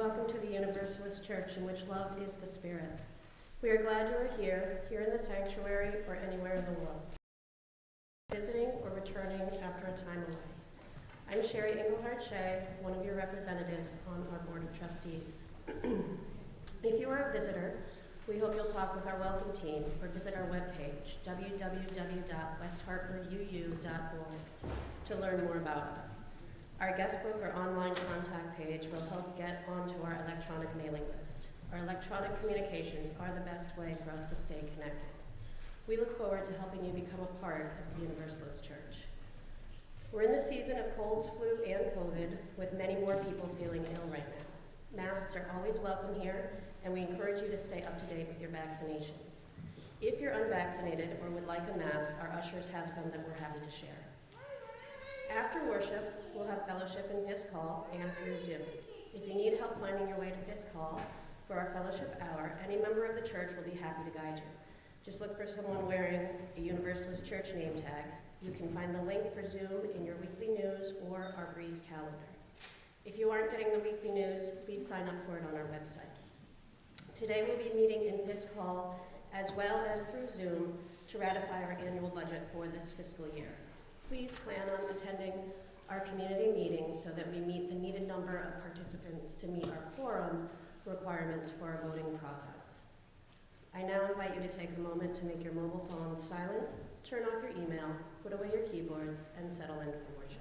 welcome to the Universalist Church, in which love is the spirit. We are glad you are here in the sanctuary, or anywhere in the world, visiting or returning after a time away. I'm Sherri, Englehart-Shea, one of your representatives on our Board of Trustees. If you are a visitor, we hope you'll talk with our welcome team or visit our webpage, www.westhartforduu.org, to learn more about us. Our guest book or online contact page will help get onto our electronic mailing list. Our electronic communications are the best way for us to stay connected. We look forward to helping you become a part of the Universalist Church. We're in the season of colds, flu, and COVID, with many more people feeling ill right now. Masks are always welcome here, and we encourage you to stay up to date with your vaccinations. If you're unvaccinated or would like a mask, our ushers have some that we're happy to share. After worship, we'll have fellowship in Fisk Hall and through Zoom. If you need help finding your way to Fisk Hall for our fellowship hour, any member of the church will be happy to guide you. Just look for someone wearing a Universalist Church name tag. You can find the link for Zoom in your weekly news or our Breeze calendar. If you aren't getting the weekly news, please sign up for it on our website. Today we'll be meeting in Fisk Hall as well as through Zoom to ratify our annual budget for this fiscal year. Please plan on attending our community meetings so that we meet the needed number of participants to meet our quorum requirements for our voting process. I now invite you to take a moment to make your mobile phones silent, turn off your email, put away your keyboards, and settle in for worship.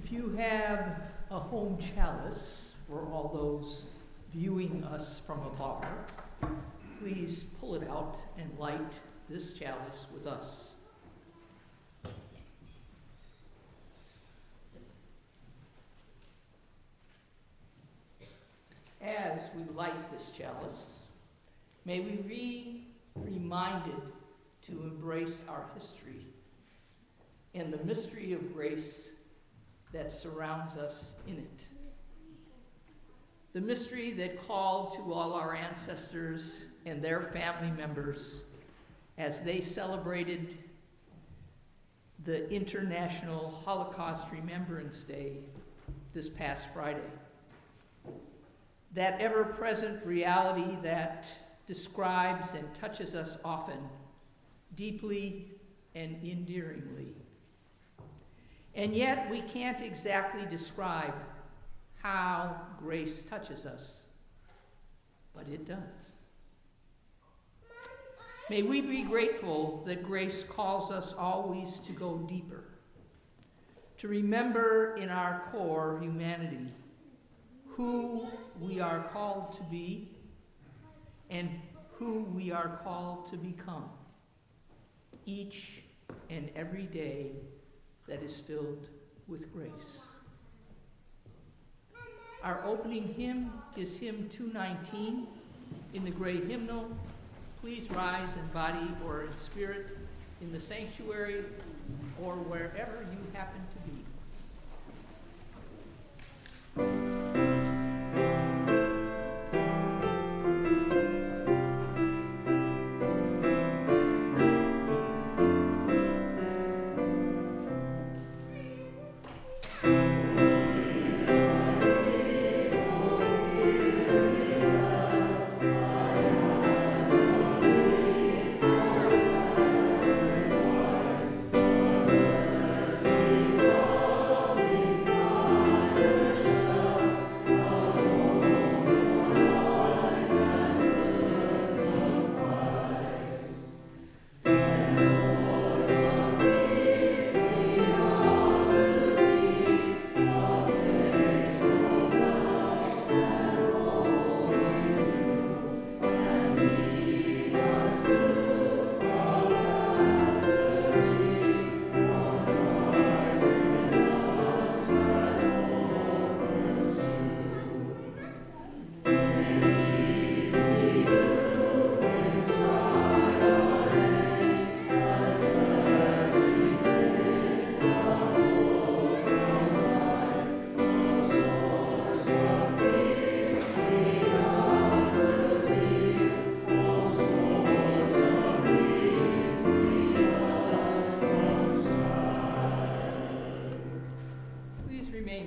If you have a home chalice, for all those viewing us from afar, please pull it out and light this chalice with us. As we light this chalice, may we be reminded to embrace our history and the mystery of grace that surrounds us in it. The mystery that called to all our ancestors and their family members as they celebrated the International Holocaust Remembrance Day this past Friday. That ever-present reality that describes and touches us often, deeply and endearingly. And yet we can't exactly describe how grace touches us, but it does. May we be grateful that grace calls us always to go deeper, to remember in our core humanity who we are called to be and who we are called to become each and every day that is filled with grace. Our opening hymn is hymn 219 in the gray hymnal. Please rise in body or in spirit in the sanctuary or wherever you happen to be.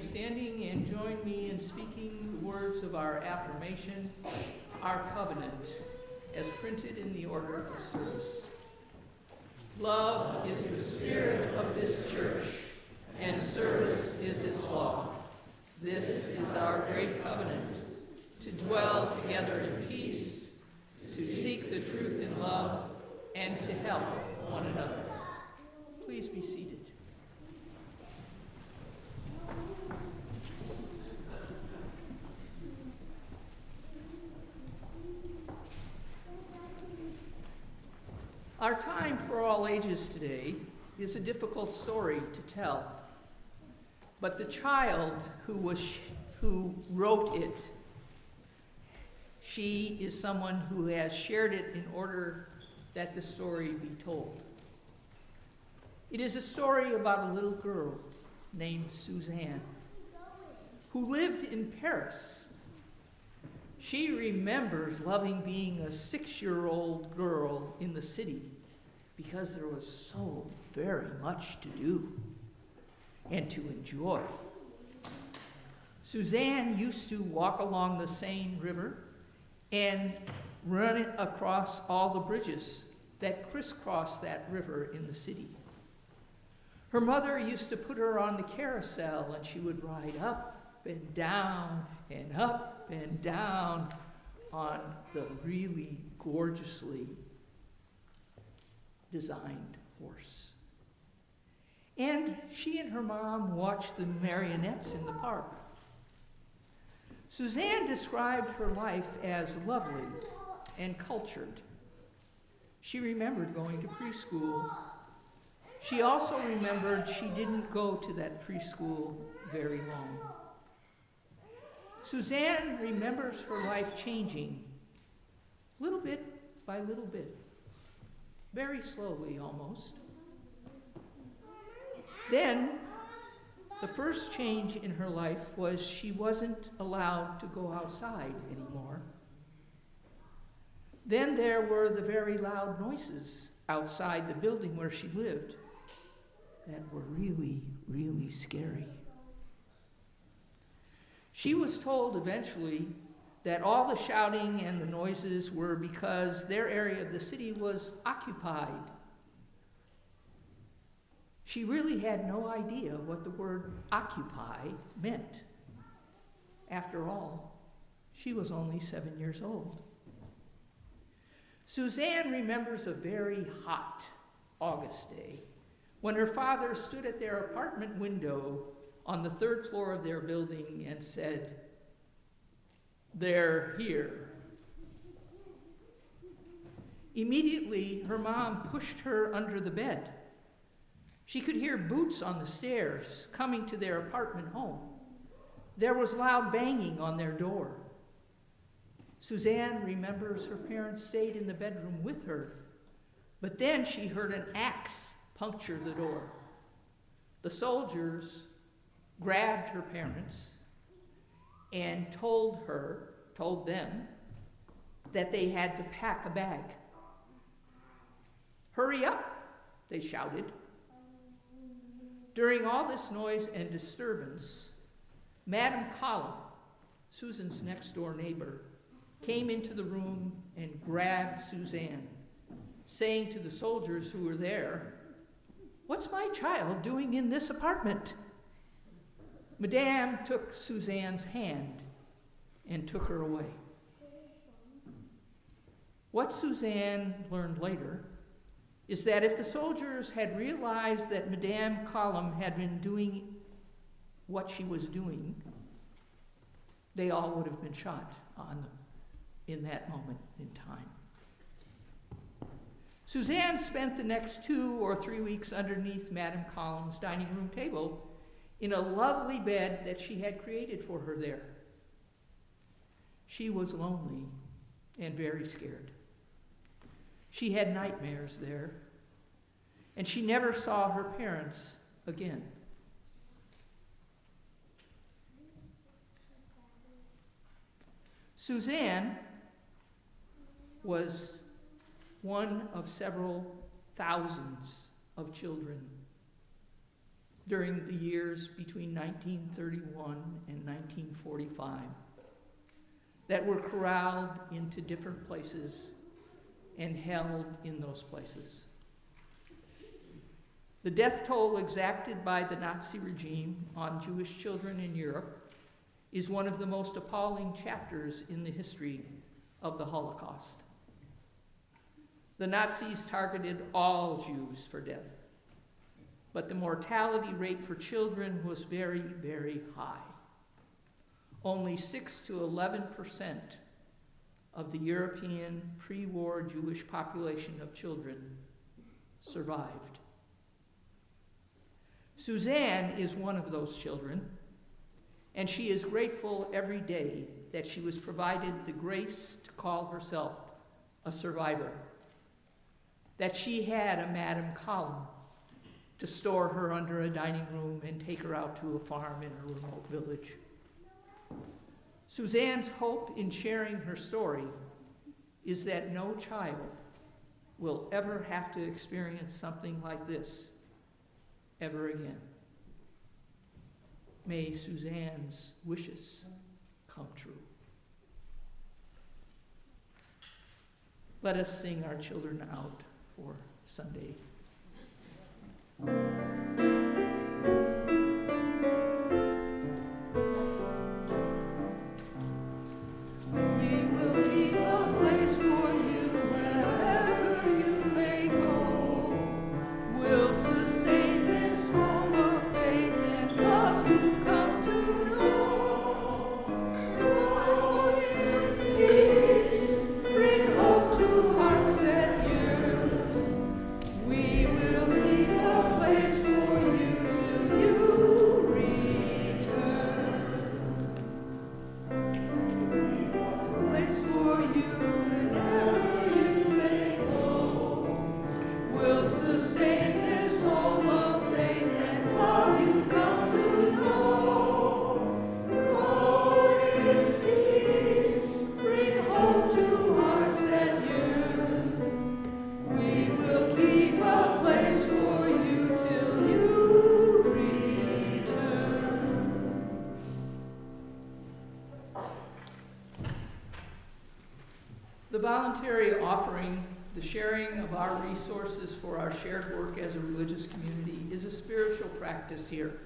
Standing and join me in speaking the words of our affirmation, our covenant, as printed in the order of service. Love is the spirit of this church, and service is its law. This is our great covenant, to dwell together in peace, to seek the truth in love, and to help one another. Please be seated. Our time for all ages today is a difficult story to tell, but the child who wrote it, she is someone who has shared it in order that the story be told. It is a story about a little girl named Suzanne who lived in Paris. She remembers loving being a 6-year-old girl in the city because there was so very much to do and to enjoy. Suzanne used to walk along the Seine River and run it across all the bridges that crisscross that river in the city. Her mother used to put her on the carousel and she would ride up and down and up and down on the really gorgeously designed horse. and she and her mom watched the marionettes in the park. Suzanne described her life as lovely and cultured. She remembered going to preschool. She also remembered she didn't go to that preschool very long. Suzanne remembers her life changing little bit by little bit, very slowly almost. Then, the first change in her life was she wasn't allowed to go outside anymore. Then there were the very loud noises outside the building where she lived that were really, really scary. She was told eventually that all the shouting and the noises were because their area of the city was occupied. She really had no idea what the word occupy meant. After all, she was only 7 years old. Suzanne remembers a very hot August day when her father stood at their apartment window on the 3rd floor of their building and said, "They're here." Immediately, her mom pushed her under the bed. She could hear boots on the stairs coming to their apartment home. There was loud banging on their door. Suzanne remembers her parents stayed in the bedroom with her, but then she heard an axe puncture the door. The soldiers grabbed her parents and told them that they had to pack a bag. "Hurry up," they shouted. During all this noise and disturbance, Madame Collum, Susan's next door neighbor, came into the room and grabbed Suzanne, saying to the soldiers who were there, "What's my child doing in this apartment?" Madame took Suzanne's hand and took her away. What Suzanne learned later is that if the soldiers had realized that Madame Collum had been doing what she was doing, they all would have been shot in that moment in time. Suzanne spent the next 2 or 3 weeks underneath Madame Collum's dining room table in a lovely bed that she had created for her there. She was lonely and very scared. She had nightmares there, and she never saw her parents again. Suzanne was one of several thousands of children during the years between 1931 and 1945 that were corralled into different places and held in those places. The death toll exacted by the Nazi regime on Jewish children in Europe is one of the most appalling chapters in the history of the Holocaust. The Nazis targeted all Jews for death, but the mortality rate for children was very, very high. Only 6 to 11% of the European pre-war Jewish population of children survived. Suzanne is one of those children, and she is grateful every day that she was provided the grace to call herself a survivor, that she had a Madame Collum to store her under a dining room and take her out to a farm in a remote village. Suzanne's hope in sharing her story is that no child will ever have to experience something like this ever again. May Suzanne's wishes come true. Let us sing our children out for Sunday. Will sustain this war. voluntary offering, the sharing of our resources for our shared work as a religious community, is a spiritual practice here.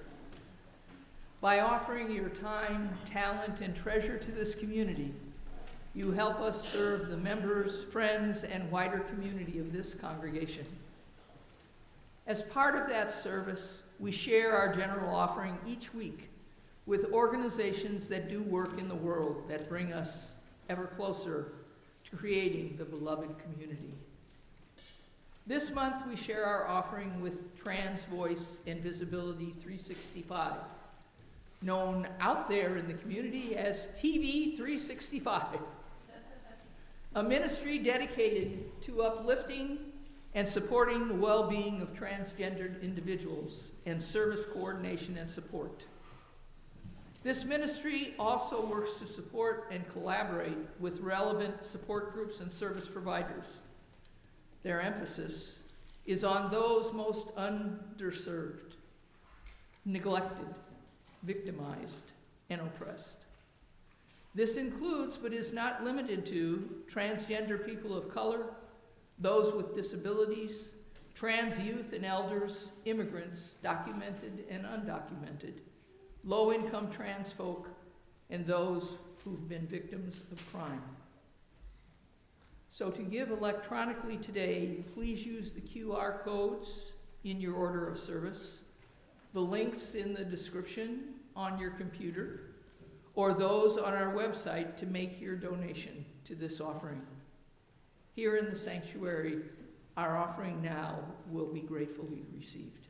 By offering your time, talent, and treasure to this community, you help us serve the members, friends, and wider community of this congregation. As part of that service, we share our general offering each week with organizations that do work in the world that bring us ever closer to creating the beloved community. This month, we share our offering with Trans Voice and Visibility 365, known out there in the community as TV 365, a ministry dedicated to uplifting and supporting the well-being of transgendered individuals and service coordination and support. This ministry also works to support and collaborate with relevant support groups and service providers. Their emphasis is on those most underserved, neglected, victimized, and oppressed. This includes, but is not limited to, transgender people of color, those with disabilities, trans youth and elders, immigrants, documented and undocumented, low-income trans folk, and those who've been victims of crime. So to give electronically today, please use the QR codes in your order of service, the links in the description on your computer, or those on our website to make your donation to this offering. Here in the sanctuary, our offering now will be gratefully received.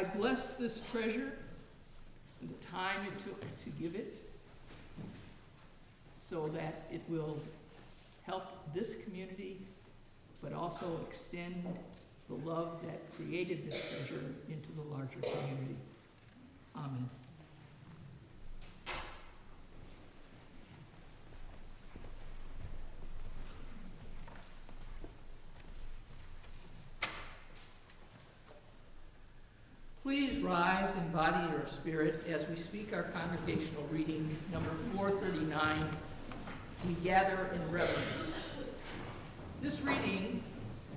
I bless this treasure and the time it took to give it so that it will help this community, but also extend the love that created this treasure into the larger community. Amen. Please rise in body or spirit as we speak our congregational reading, number 439, We Gather in Reverence. This reading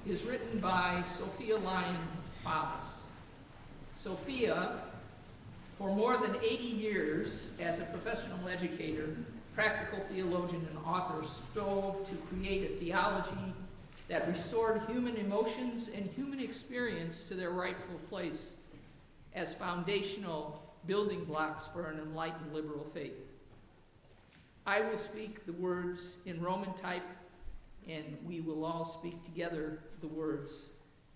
is written by Sophia Lyon Fowles. Sophia, for more than 80 years as a professional educator, practical theologian, and author, strove to create a theology that restored human emotions and human experience to their rightful place as foundational building blocks for an enlightened liberal faith. I will speak the words in Roman type, and we will all speak together the words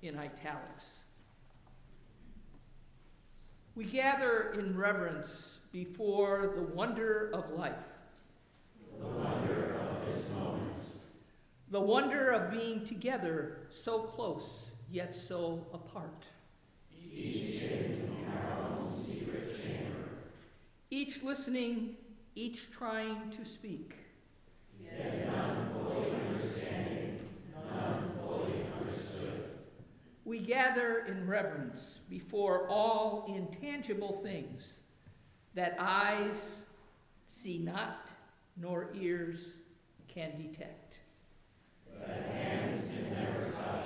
in italics. We gather in reverence before the wonder of life. The wonder of this moment. The wonder of being together, so close, yet so apart. Each in our own secret chamber. Each listening, each trying to speak. Yet none fully understanding, none fully understood. We gather in reverence before all intangible things that eyes see not, nor ears can detect. That hands can never touch,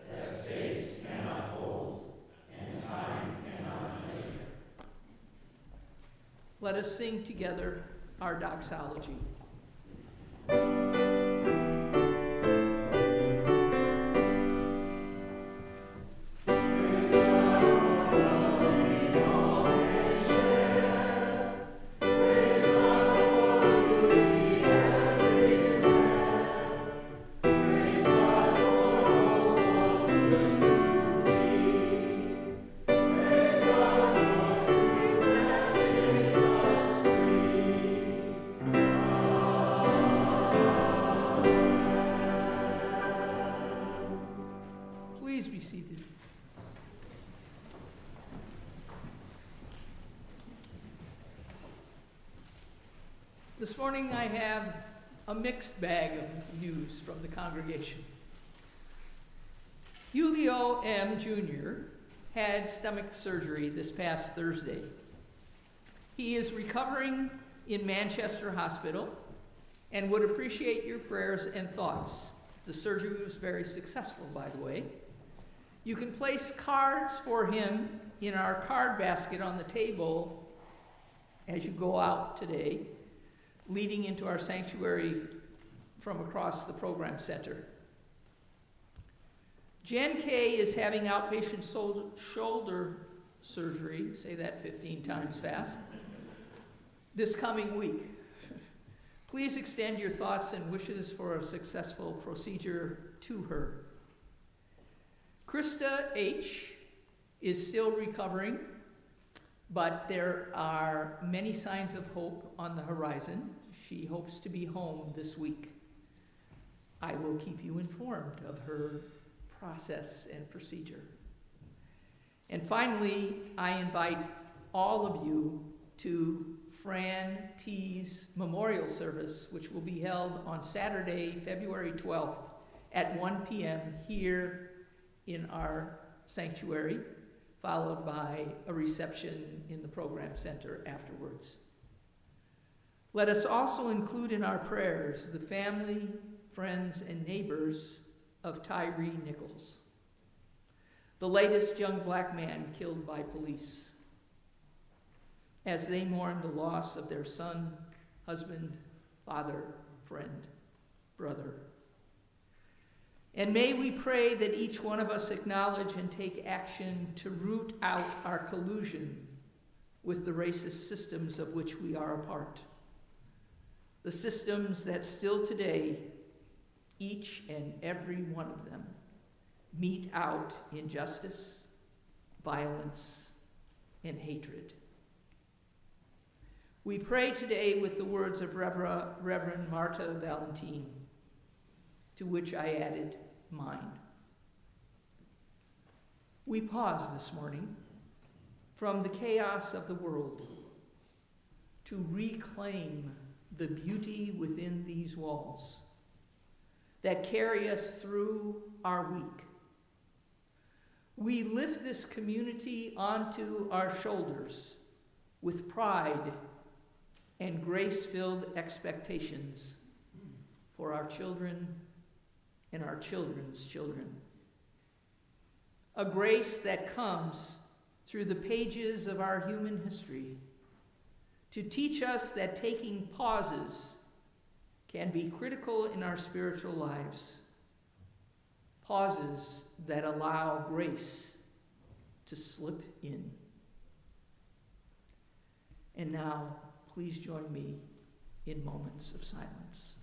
that space cannot hold, and time cannot measure. Let us sing together our doxology. Please be seated. This morning I have a mixed bag of news from the congregation. Julio M. Jr. had stomach surgery this past Thursday. He is recovering in Manchester Hospital and would appreciate your prayers and thoughts. The surgery was very successful, by the way. You can place cards for him in our card basket on the table as you go out today, leading into our sanctuary from across the program center. Jen K. is having outpatient shoulder surgery, say that 15 times fast, this coming week. Please extend your thoughts and wishes for a successful procedure to her. Krista H. is still recovering, but there are many signs of hope on the horizon. She hopes to be home this week. I will keep you informed of her process and procedure. And finally, I invite all of you to Fran T's memorial service, which will be held on Saturday, February 12th at 1 p.m. here in our sanctuary, followed by a reception in the program center afterwards. Let us also include in our prayers the family, friends, and neighbors of Tyree Nichols, the latest young black man killed by police, as they mourn the loss of their son, husband, father, friend, brother. And may we pray that each one of us acknowledge and take action to root out our collusion with the racist systems of which we are a part. The systems that still today, each and every one of them, mete out injustice, violence, and hatred. We pray today with the words of Reverend Marta Valentin, to which I added mine. We pause this morning from the chaos of the world to reclaim the beauty within these walls that carry us through our week. We lift this community onto our shoulders with pride and grace-filled expectations for our children and our children's children. A grace that comes through the pages of our human history to teach us that taking pauses can be critical in our spiritual lives. Pauses that allow grace to slip in. And now, please join me in moments of silence.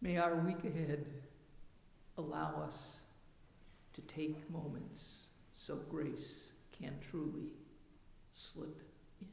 May our week ahead allow us to take moments so grace can truly slip in.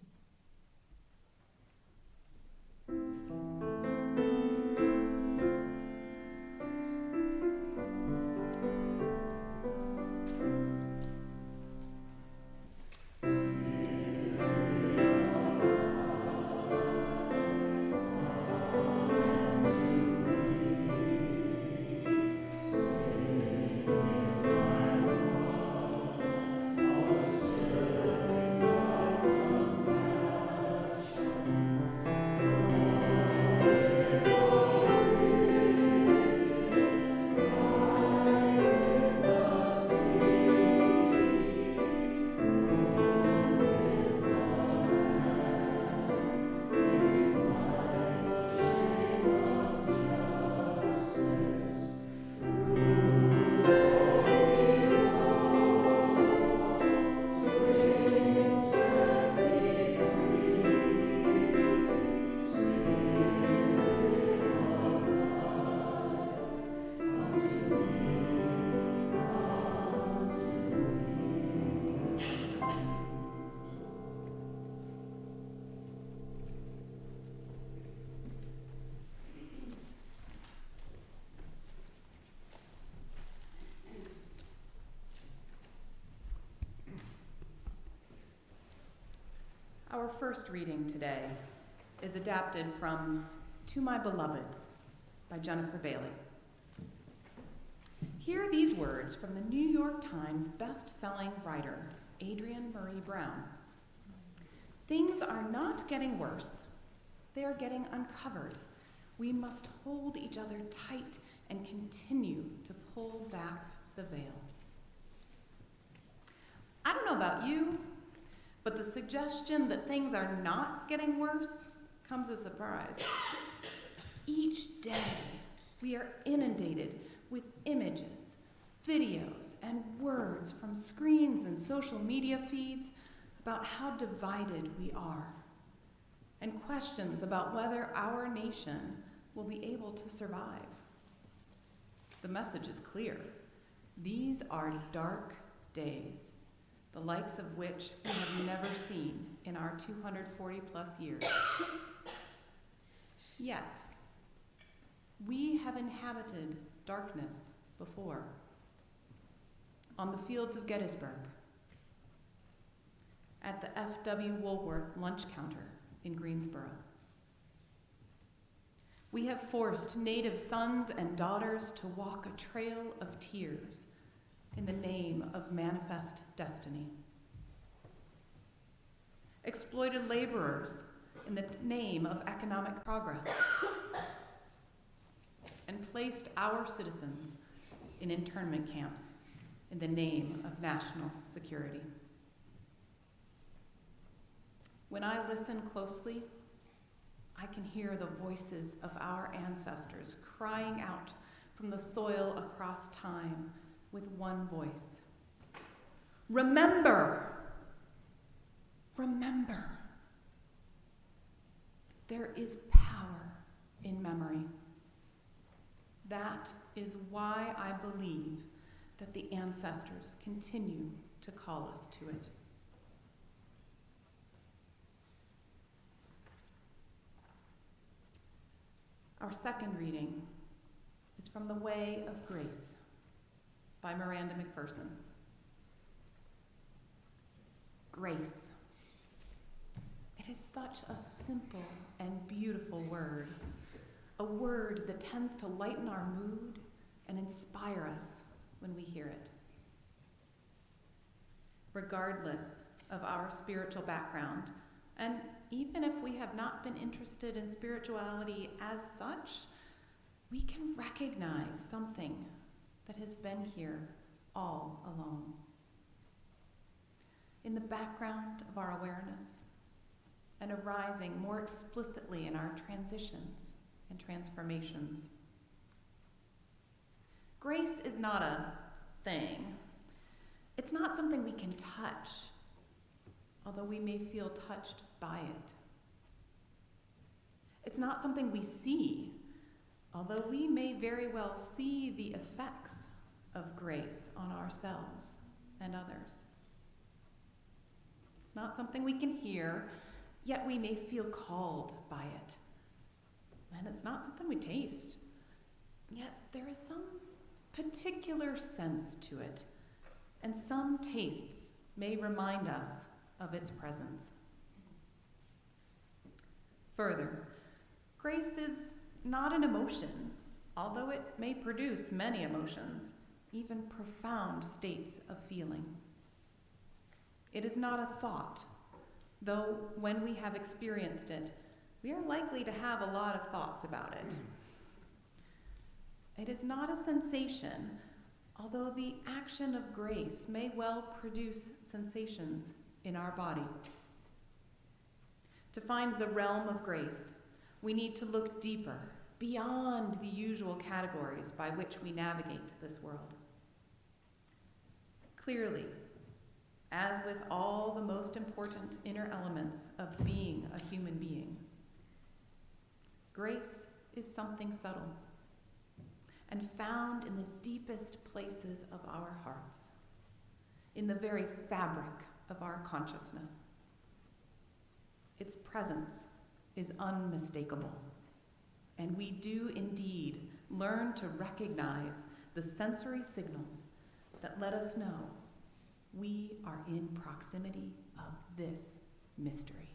Our first reading today is adapted from To My Beloveds by Jennifer Bailey. Hear these words from the New York Times best-selling writer, Adrienne Marie Brown. Things are not getting worse. They are getting uncovered. We must hold each other tight and continue to pull back the veil. I don't know about you, but the suggestion that things are not getting worse comes as a surprise. Each day, we are inundated with images, videos, and words from screens and social media feeds about how divided we are, and questions about whether our nation will be able to survive. The message is clear. These are dark days. the likes of which we have never seen in our 240 plus years. Yet, we have inhabited darkness before. On the fields of Gettysburg, at the F.W. Woolworth lunch counter in Greensboro. We have forced Native sons and daughters to walk a trail of tears in the name of manifest destiny. Exploited laborers in the name of economic progress. And placed our citizens in internment camps in the name of national security. When I listen closely, I can hear the voices of our ancestors crying out from the soil across time with one voice. Remember! Remember! There is power in memory. That is why I believe that the ancestors continue to call us to it. Our second reading is from The Way of Grace by Miranda McPherson. Grace. It is such a simple and beautiful word, a word that tends to lighten our mood and inspire us when we hear it. Regardless of our spiritual background, and even if we have not been interested in spirituality as such, we can recognize something that has been here all along. In the background of our awareness, and arising more explicitly in our transitions and transformations. Grace is not a thing. It's not something we can touch, although we may feel touched by it. It's not something we see, although we may very well see the effects of grace on ourselves and others. It's not something we can hear, yet we may feel called by it. And it's not something we taste, yet there is some particular sense to it, and some tastes may remind us of its presence. Further, grace is not an emotion, although it may produce many emotions, even profound states of feeling. It is not a thought, though when we have experienced it, we are likely to have a lot of thoughts about it. It is not a sensation, although the action of grace may well produce sensations in our body. To find the realm of grace, we need to look deeper, beyond the usual categories by which we navigate this world. Clearly, as with all the most important inner elements of being a human being, grace is something subtle and found in the deepest places of our hearts, in the very fabric of our consciousness. Its presence is unmistakable, and we do indeed learn to recognize the sensory signals that let us know we are in proximity of this mystery.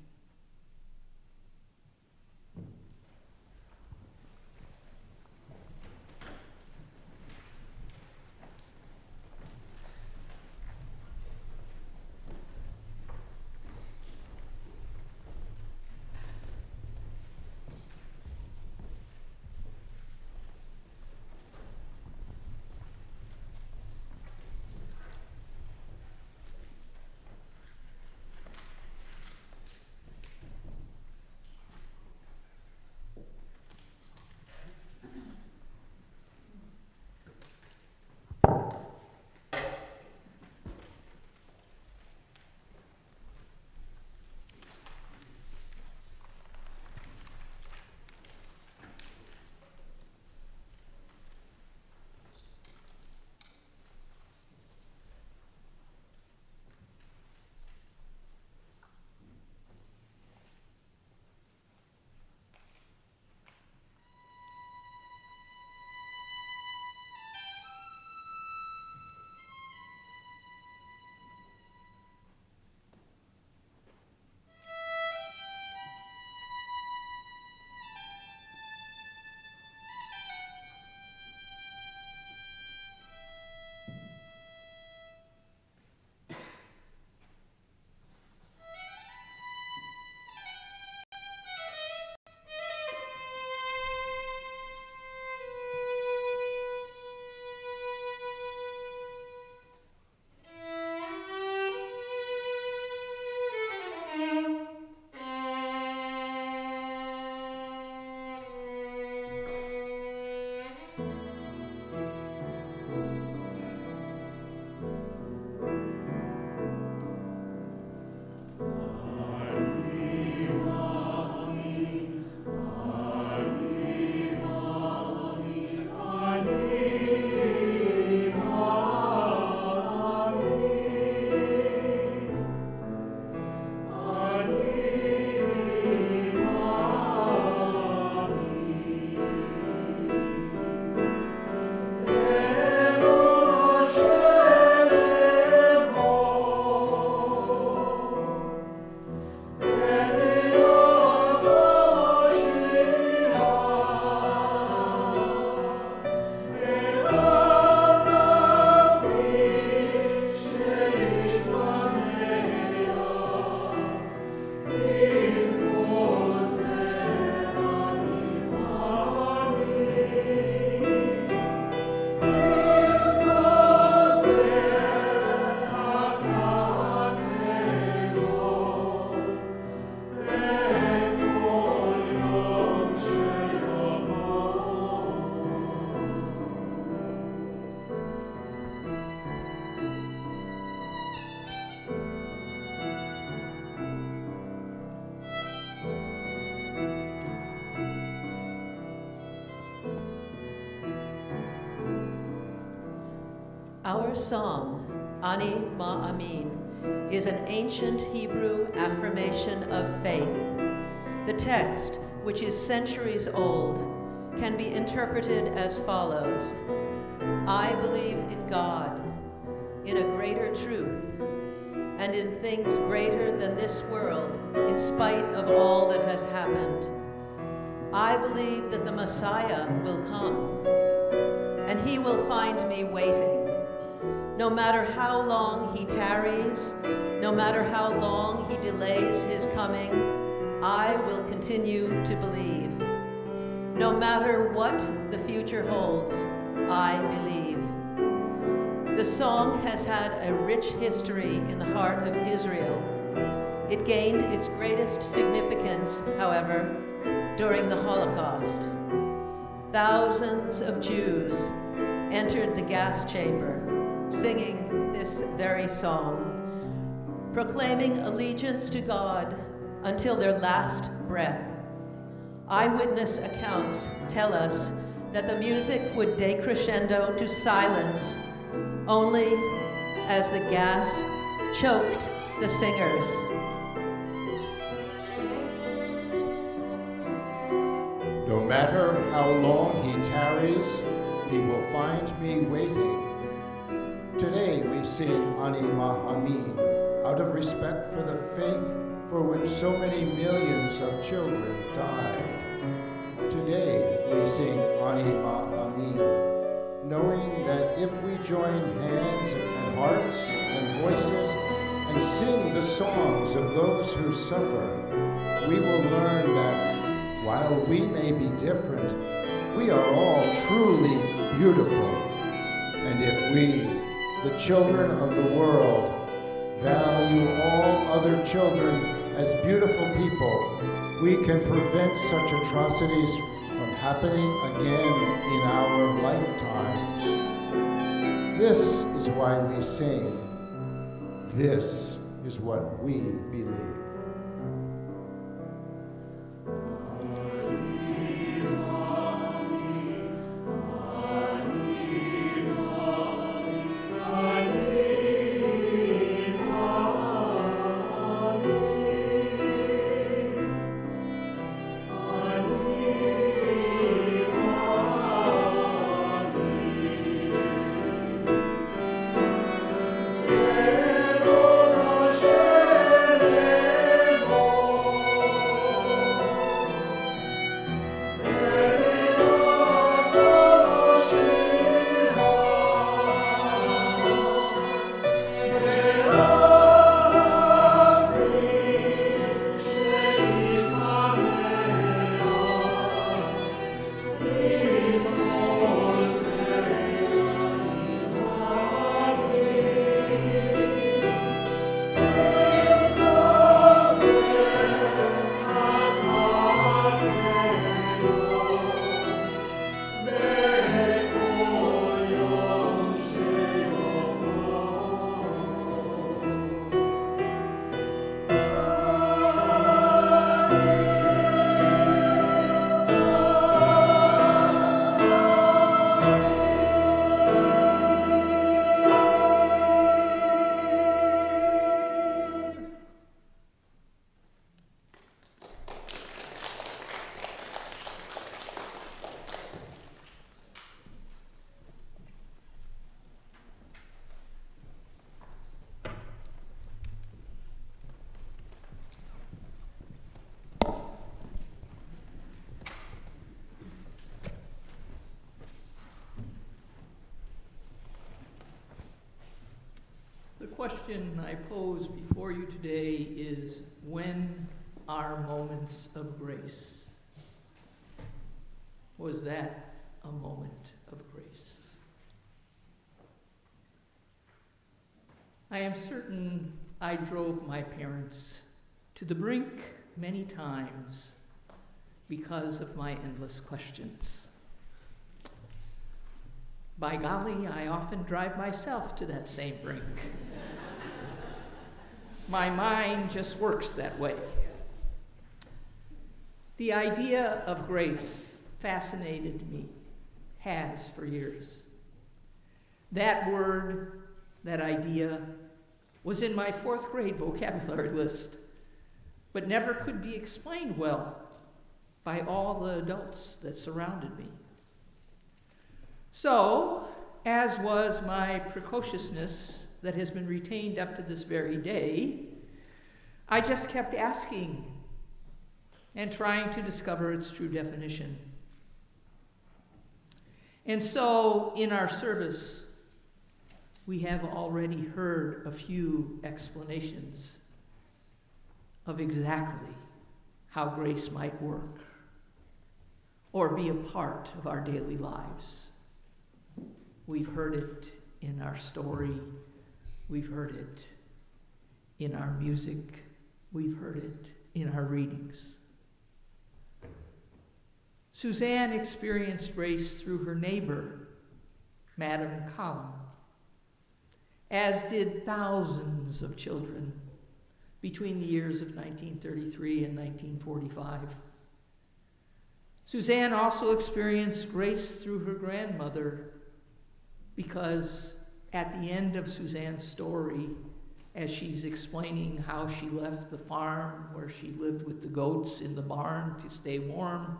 Our song, Ani Ma'amin, is an ancient Hebrew affirmation of faith. The text, which is centuries old, can be interpreted as follows. I believe in God, in a greater truth, and in things greater than this world, in spite of all that has happened. I believe that the Messiah will come, and he will find me waiting. No matter how long he tarries, no matter how long he delays his coming, I will continue to believe. No matter what the future holds, I believe. The song has had a rich history in the heart of Israel. It gained its greatest significance, however, during the Holocaust. Thousands of Jews entered the gas chamber, singing this very song, proclaiming allegiance to God until their last breath. Eyewitness accounts tell us that the music would decrescendo to silence only as the gas choked the singers. No matter how long he tarries, he will find me waiting. Today we sing Ani Ma'amin out of respect for the faith for which so many millions of children died. Today we sing Ani Ma'amin, knowing that if we join hands and hearts and voices and sing the songs of those who suffer, we will learn that while we may be different, we are all truly beautiful. And if we, the children of the world, value all other children as beautiful people, we can prevent such atrocities from happening again in our lifetimes. This is why we sing. This is what we believe. The question I pose before you today is, when are moments of grace? Was that a moment of grace? I am certain I drove my parents to the brink many times because of my endless questions. By golly, I often drive myself to that same brink. My mind just works that way. The idea of grace fascinated me, has for years. That word, that idea, was in my 4th grade vocabulary list, but never could be explained well by all the adults that surrounded me. So, as was my precociousness that has been retained up to this very day, I just kept asking and trying to discover its true definition. And so, in our service, we have already heard a few explanations of exactly how grace might work or be a part of our daily lives. We've heard it in our story. We've heard it in our music. We've heard it in our readings. Suzanne experienced grace through her neighbor, Madame Collin, as did thousands of children between the years of 1933 and 1945. Suzanne also experienced grace through her grandmother, because at the end of Suzanne's story, as she's explaining how she left the farm where she lived with the goats in the barn to stay warm,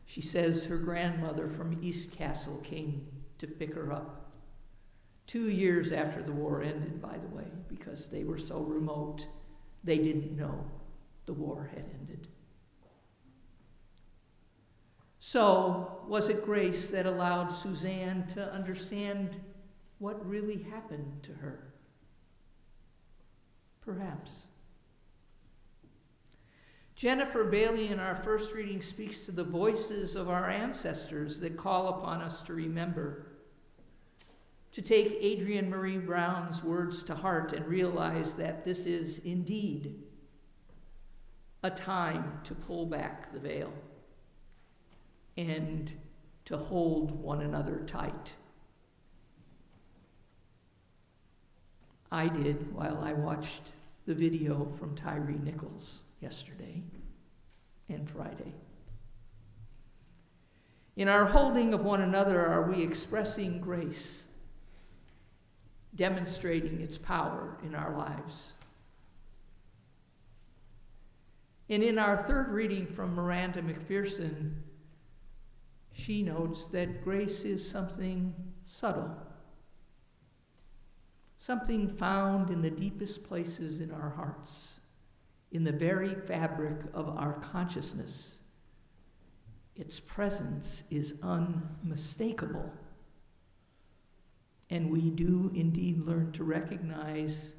she says her grandmother from East Castle came to pick her up 2 years after the war ended, by the way, because they were so remote, they didn't know the war had ended. So, was it grace that allowed Suzanne to understand what really happened to her? Perhaps. Jennifer Bailey in our first reading speaks to the voices of our ancestors that call upon us to remember, to take Adrienne Marie Brown's words to heart and realize that this is indeed a time to pull back the veil and to hold one another tight. I did while I watched the video from Tyree Nichols yesterday and Friday. In our holding of one another, are we expressing grace, demonstrating its power in our lives? And in our third reading from Miranda McPherson, she notes that grace is something subtle, something found in the deepest places in our hearts, in the very fabric of our consciousness. Its presence is unmistakable, and we do indeed learn to recognize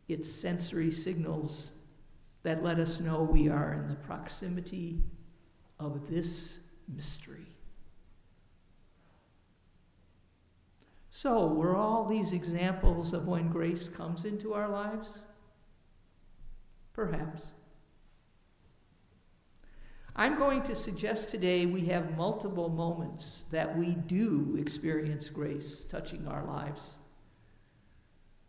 its sensory signals that let us know we are in the proximity of this mystery. So, were all these examples of when grace comes into our lives? Perhaps. I'm going to suggest today we have multiple moments that we do experience grace touching our lives.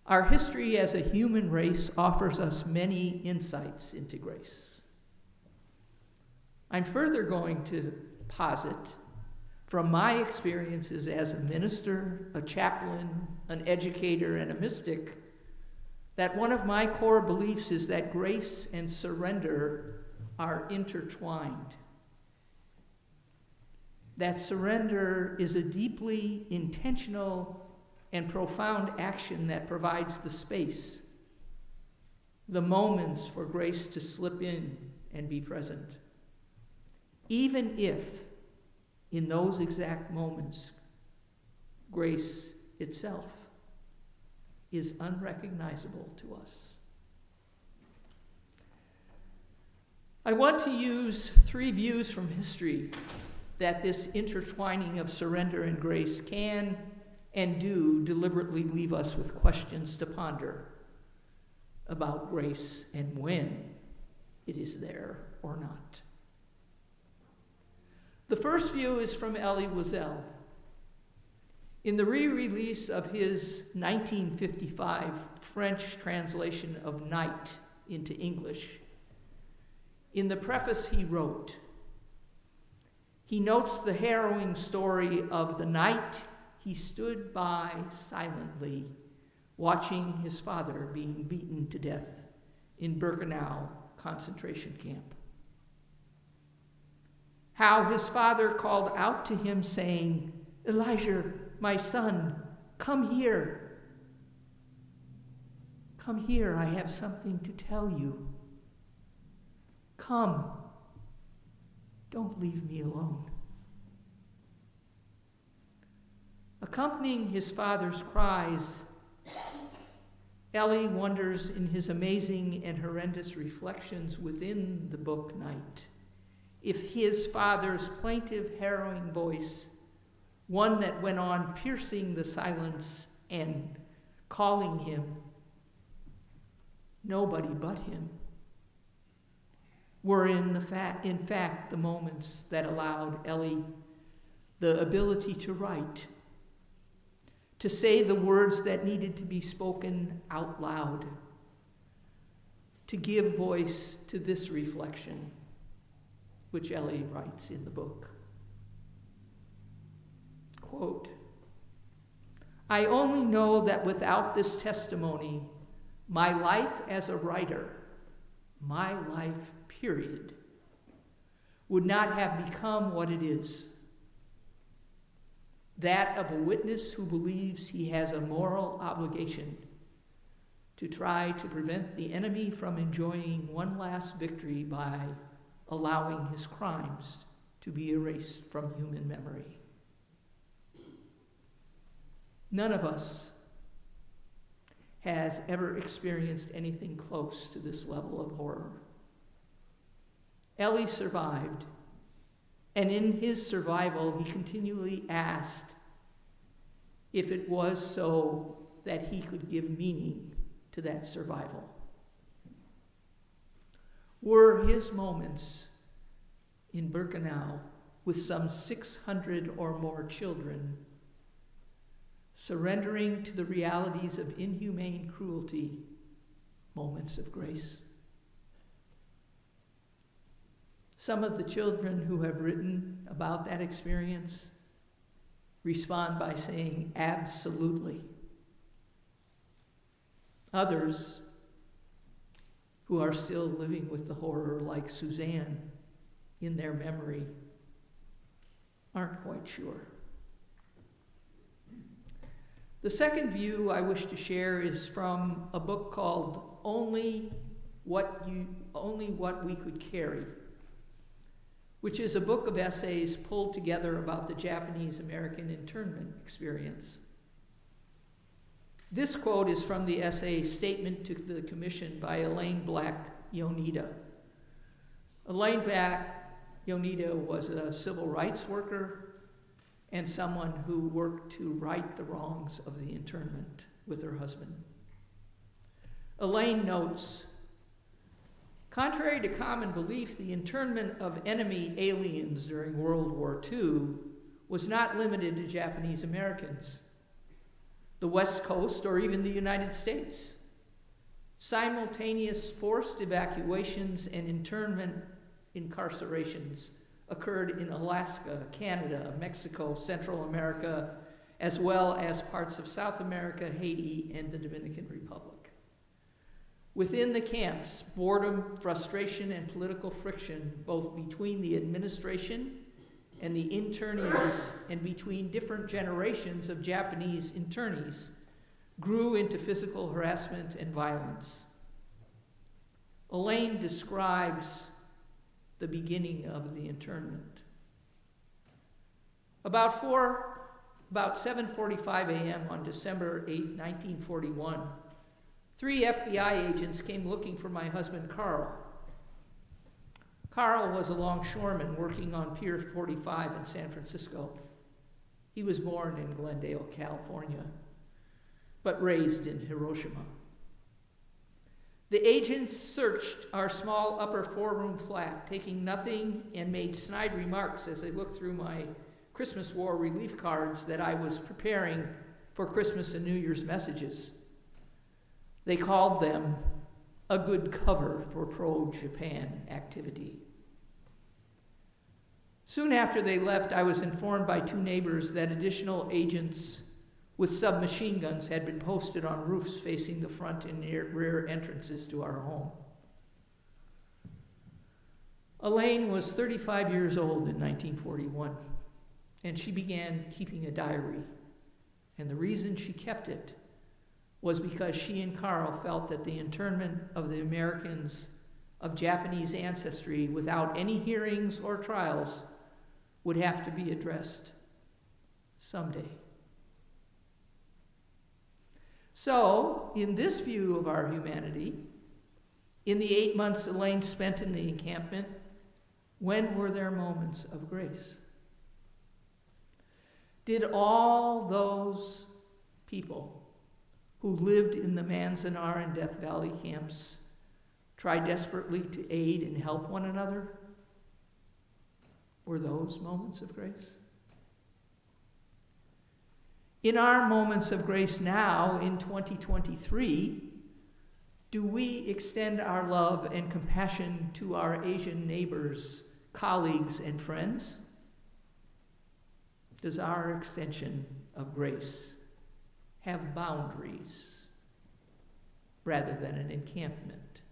Our history as a human race offers us many insights into grace. I'm further going to posit, from my experiences as a minister, a chaplain, an educator, and a mystic, that one of my core beliefs is that grace and surrender are intertwined. That surrender is a deeply intentional and profound action that provides the space, the moments for grace to slip in and be present. Even if, in those exact moments, grace itself is unrecognizable to us. I want to use 3 views from history that this intertwining of surrender and grace can and do deliberately leave us with questions to ponder about grace and when it is there or not. The first view is from Elie Wiesel. In the re-release of his 1955 French translation of Night into English, in the preface he wrote, he notes the harrowing story of the night he stood by silently, watching his father being beaten to death in Birkenau concentration camp. How his father called out to him, saying, "Elijah, my son, come here. Come here, I have something to tell you. Come, don't leave me alone." Accompanying his father's cries, Eli wonders in his amazing and horrendous reflections within the book Night if his father's plaintive, harrowing voice, one that went on piercing the silence and calling him, nobody but him, were in fact the moments that allowed Eli the ability to write, to say the words that needed to be spoken out loud, to give voice to this reflection, which Eli writes in the book. Quote, "I only know that without this testimony, my life as a writer, my life, period, would not have become what it is. That of a witness who believes he has a moral obligation to try to prevent the enemy from enjoying one last victory by allowing his crimes to be erased from human memory." None of us has ever experienced anything close to this level of horror. Eli survived, and in his survival, he continually asked if it was so that he could give meaning to that survival. Were his moments in Birkenau with some 600 or more children surrendering to the realities of inhumane cruelty moments of grace? Some of the children who have written about that experience respond by saying, "Absolutely." Others, who are still living with the horror, like Suzanne, in their memory, aren't quite sure. The second view I wish to share is from a book called Only What We Could Carry, which is a book of essays pulled together about the Japanese-American internment experience. This quote is from the essay Statement to the Commission by Elaine Black Yoneda. Elaine Black Yoneda was a civil rights worker and someone who worked to right the wrongs of the internment with her husband. Elaine notes, "Contrary to common belief, the internment of enemy aliens during World War II was not limited to Japanese Americans, the West Coast, or even the United States. Simultaneous forced evacuations and internment incarcerations occurred in Alaska, Canada, Mexico, Central America, as well as parts of South America, Haiti, and the Dominican Republic. Within the camps, boredom, frustration, and political friction, both between the administration and the internees and between different generations of Japanese internees, grew into physical harassment and violence." Elaine describes the beginning of the internment. About 7:45 a.m. on December 8, 1941, 3 FBI agents came looking for my husband, Carl. Carl was a longshoreman working on Pier 45 in San Francisco. He was born in Glendale, California, but raised in Hiroshima. The agents searched our small upper 4-room flat, taking nothing, and made snide remarks as they looked through my Christmas War relief cards that I was preparing for Christmas and New Year's messages. They called them a good cover for pro-Japan activity. Soon after they left, I was informed by two neighbors that additional agents with submachine guns had been posted on roofs facing the front and rear entrances to our home. Elaine was 35 years old in 1941, and she began keeping a diary. And the reason she kept it was because she and Carl felt that the internment of the Americans of Japanese ancestry without any hearings or trials would have to be addressed someday. So, in this view of our humanity, in the 8 months Elaine spent in the encampment, when were there moments of grace? Did all those people who lived in the Manzanar and Death Valley camps try desperately to aid and help one another? Were those moments of grace? In our moments of grace now, in 2023, do we extend our love and compassion to our Asian neighbors, colleagues, and friends? Does our extension of grace have boundaries rather than an encampment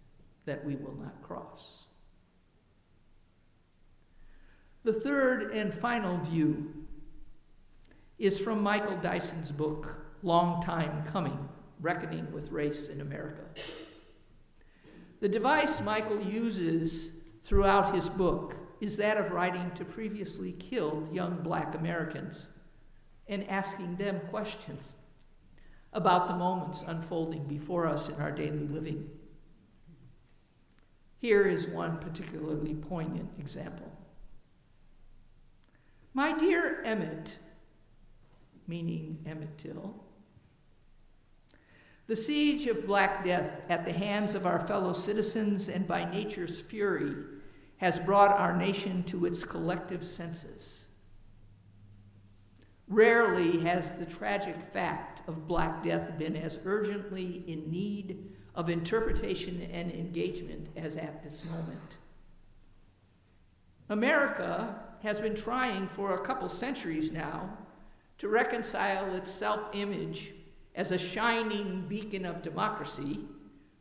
that we will not cross? The third and final view is from Michael Dyson's book, Long Time Coming, Reckoning with Race in America. The device Michael uses throughout his book is that of writing to previously killed young Black Americans and asking them questions about the moments unfolding before us in our daily living. Here is one particularly poignant example. My dear Emmett, meaning Emmett Till, the siege of Black Death at the hands of our fellow citizens and by nature's fury has brought our nation to its collective senses. Rarely has the tragic fact of Black Death been as urgently in need of interpretation and engagement as at this moment. America has been trying for a couple centuries now to reconcile its self-image as a shining beacon of democracy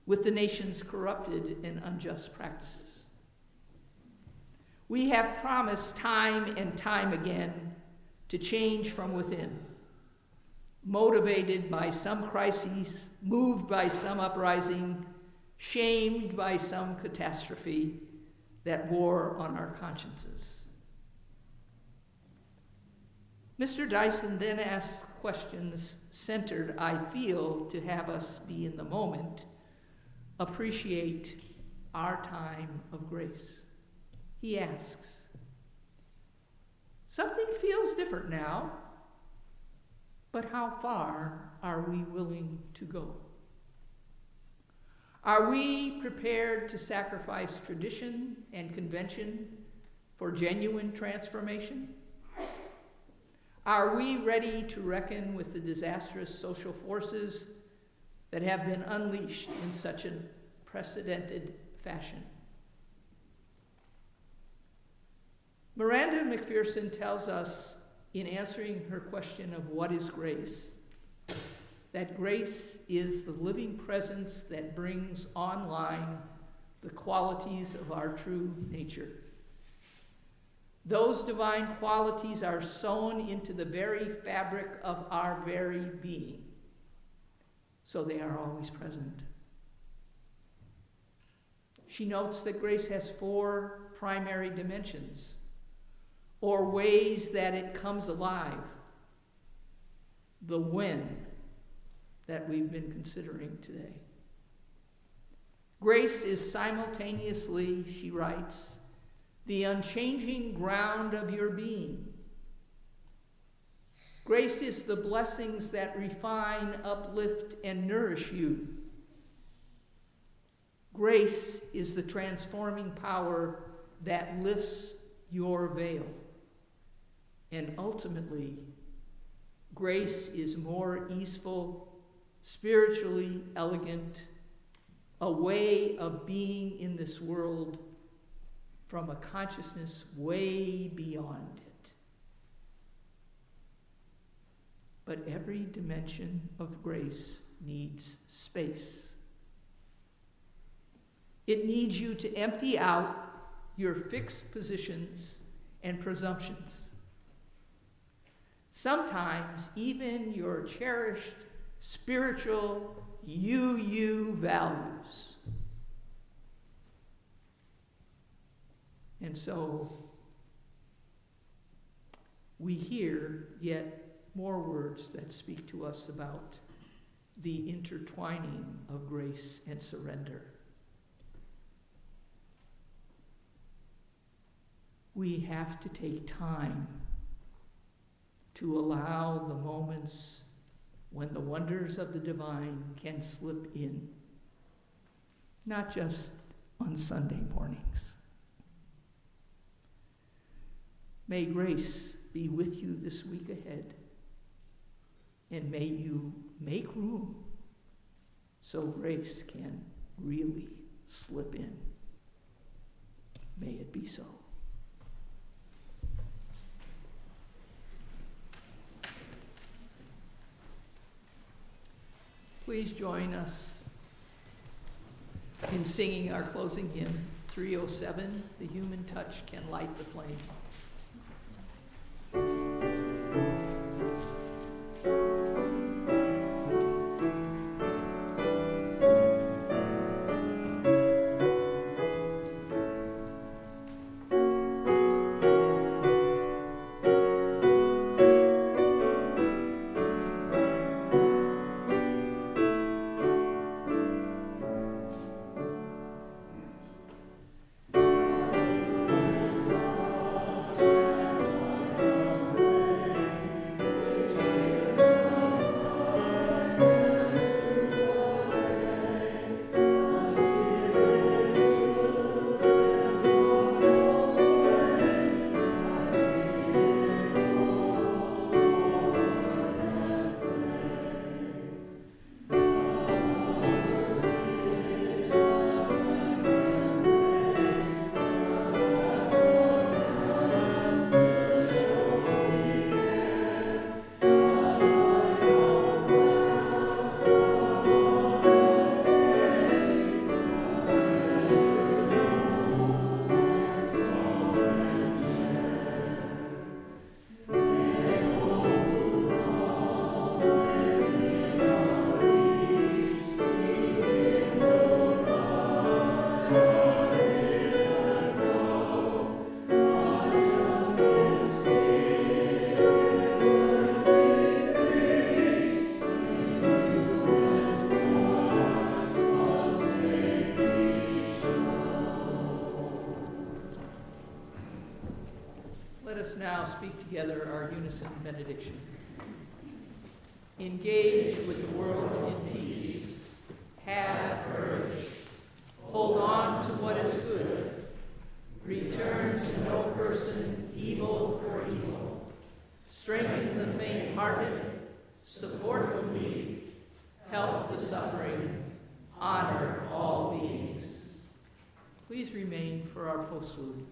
with the nation's corrupted and unjust practices. We have promised time and time again to change from within, motivated by some crises, moved by some uprising, shamed by some catastrophe that wore on our consciences. Mr. Dyson then asks questions centered, I feel, to have us be in the moment, appreciate our time of grace. He asks, something feels different now, but how far are we willing to go? Are we prepared to sacrifice tradition and convention for genuine transformation? Are we ready to reckon with the disastrous social forces that have been unleashed in such an unprecedented fashion? Miranda McPherson tells us in answering her question of what is grace, that grace is the living presence that brings online the qualities of our true nature. Those divine qualities are sown into the very fabric of our very being, so they are always present. She notes that grace has 4 primary dimensions, or ways that it comes alive. The when that we've been considering today. Grace is simultaneously, she writes, the unchanging ground of your being. Grace is the blessings that refine, uplift, and nourish you. Grace is the transforming power that lifts your veil. And ultimately, grace is more easeful, spiritually elegant, a way of being in this world from a consciousness way beyond it. But every dimension of grace needs space. It needs you to empty out your fixed positions and presumptions. Sometimes even your cherished spiritual you values. And so we hear yet more words that speak to us about the intertwining of grace and surrender. We have to take time to allow the moments when the wonders of the divine can slip in, not just on Sunday mornings. May grace be with you this week ahead, and may you make room so grace can really slip in. May it be so. Please join us in singing our closing hymn, 307, The Human Touch Can Light the Flame. Now speak together our unison benediction. Engage with the world in peace. Have courage. Hold on to what is good. Return to no person evil for evil. Strengthen the faint-hearted. Support the weak. Help the suffering. Honor all beings. Please remain for our postlude.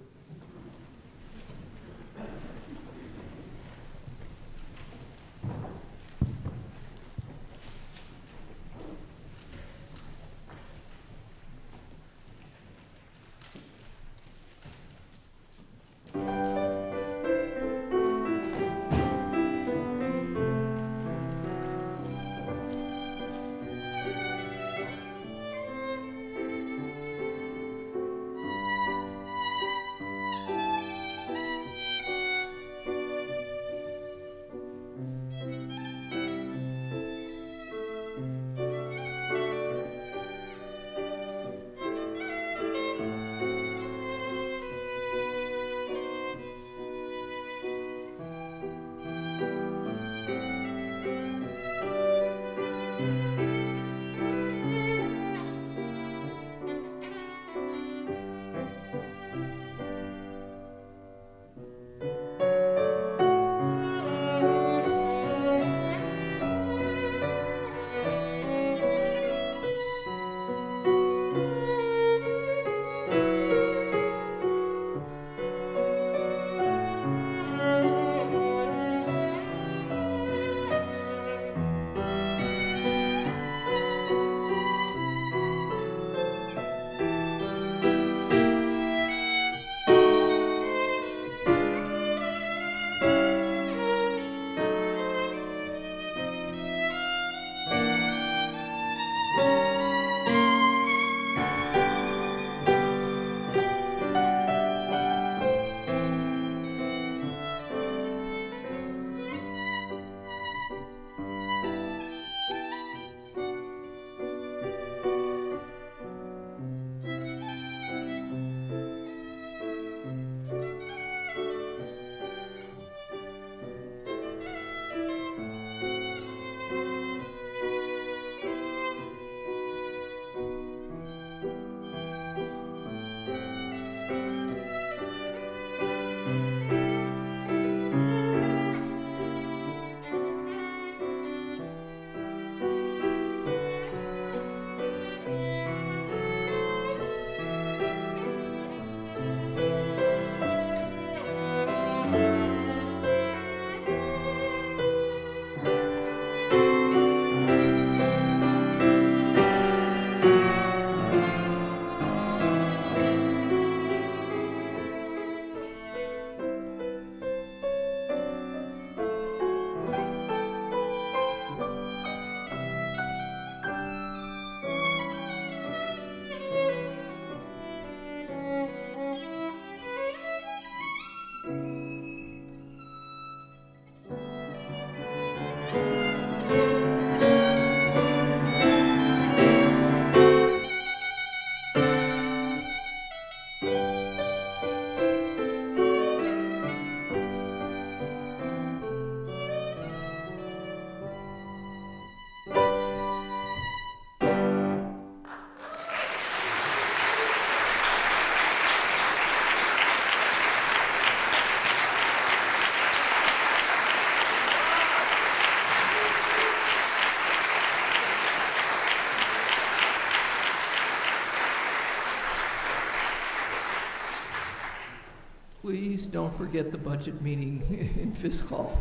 Please don't forget the budget meeting in Fisk Hall.